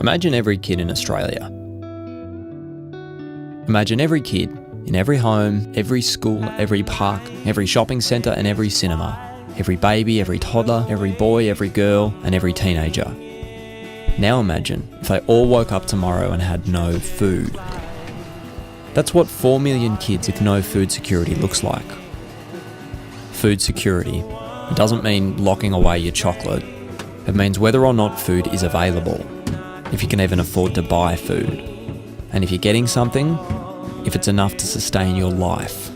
Imagine every kid in Australia. Imagine every kid in every home, every school, every park, every shopping centre and every cinema. Every baby, every toddler, every boy, every girl and every teenager. Now imagine if they all woke up tomorrow and had no food. That's what 4 million kids with no food security looks like. Food security. It doesn't mean locking away your chocolate. It means whether or not food is available. If you can even afford to buy food. And if you're getting something, if it's enough to sustain your life.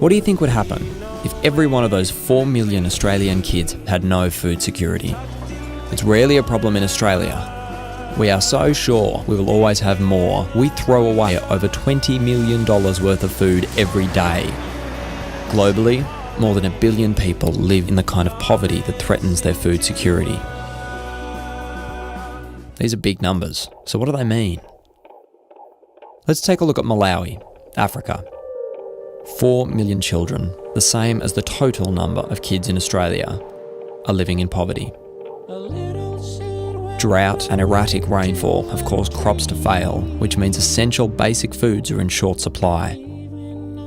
What do you think would happen if every one of those 4 million Australian kids had no food security? It's rarely a problem in Australia. We are so sure we will always have more, we throw away over $20 million worth of food every day. Globally, more than 1 billion people live in the kind of poverty that threatens their food security. These are big numbers, so what do they mean? Let's take a look at Malawi, Africa. 4 million children, the same as the total number of kids in Australia, are living in poverty. Drought and erratic rainfall have caused crops to fail, which means essential basic foods are in short supply.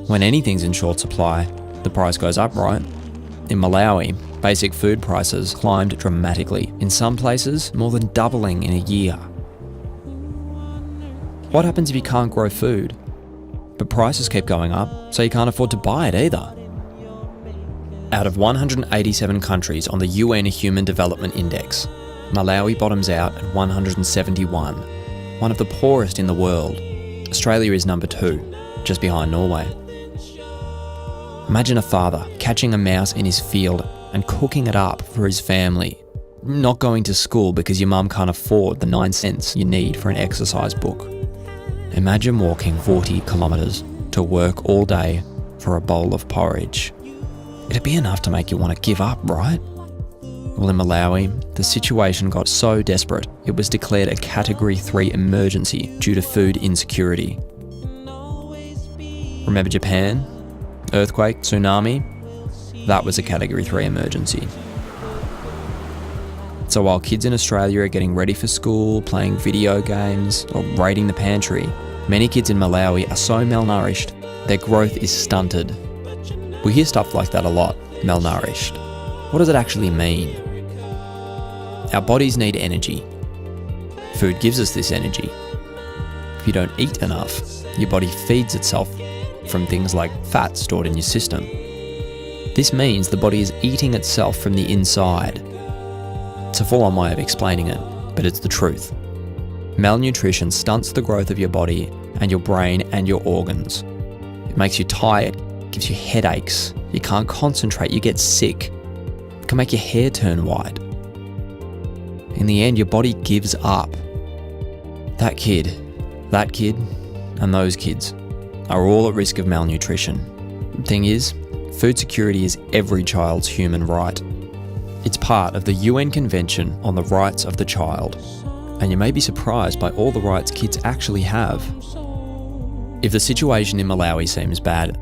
When anything's in short supply, the price goes up, right? In Malawi, basic food prices climbed dramatically, in some places more than doubling in a year. What happens if you can't grow food? But prices keep going up, so you can't afford to buy it either. Out of 187 countries on the UN Human Development Index, Malawi bottoms out at 171, one of the poorest in the world. Australia is number 2, just behind Norway. Imagine a father catching a mouse in his field and cooking it up for his family. Not going to school because your mum can't afford the 9 cents you need for an exercise book. Imagine walking 40 kilometres to work all day for a bowl of porridge. It'd be enough to make you want to give up, right? Well, in Malawi, the situation got so desperate, it was declared a Category 3 emergency due to food insecurity. Remember Japan? Earthquake, tsunami? That was a Category 3 emergency. So while kids in Australia are getting ready for school, playing video games, or raiding the pantry, many kids in Malawi are so malnourished, their growth is stunted. We hear stuff like that a lot, malnourished. What does it actually mean? Our bodies need energy. Food gives us this energy. If you don't eat enough, your body feeds itself from things like fat stored in your system. This means the body is eating itself from the inside. It's a full-on way of explaining it, but it's the truth. Malnutrition stunts the growth of your body and your brain and your organs. It makes you tired, gives you headaches, you can't concentrate, you get sick. It can make your hair turn white. In the end, your body gives up. That kid, and those kids are all at risk of malnutrition. The thing is, food security is every child's human right. It's part of the UN Convention on the Rights of the Child, and you may be surprised by all the rights kids actually have. If the situation in Malawi seems bad,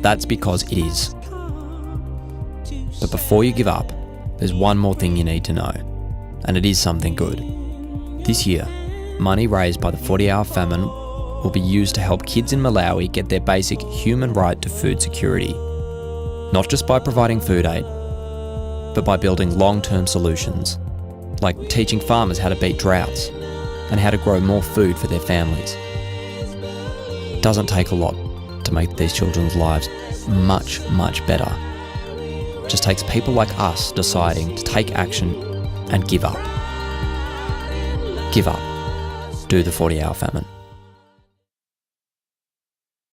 that's because it is. But before you give up, there's one more thing you need to know, and it is something good. This year, money raised by the 40-hour famine will be used to help kids in Malawi get their basic human right to food security. Not just by providing food aid, but by building long-term solutions, like teaching farmers how to beat droughts and how to grow more food for their families. It doesn't take a lot to make these children's lives much, much better. It just takes people like us deciding to take action and give up. Give up. Do the 40-hour famine.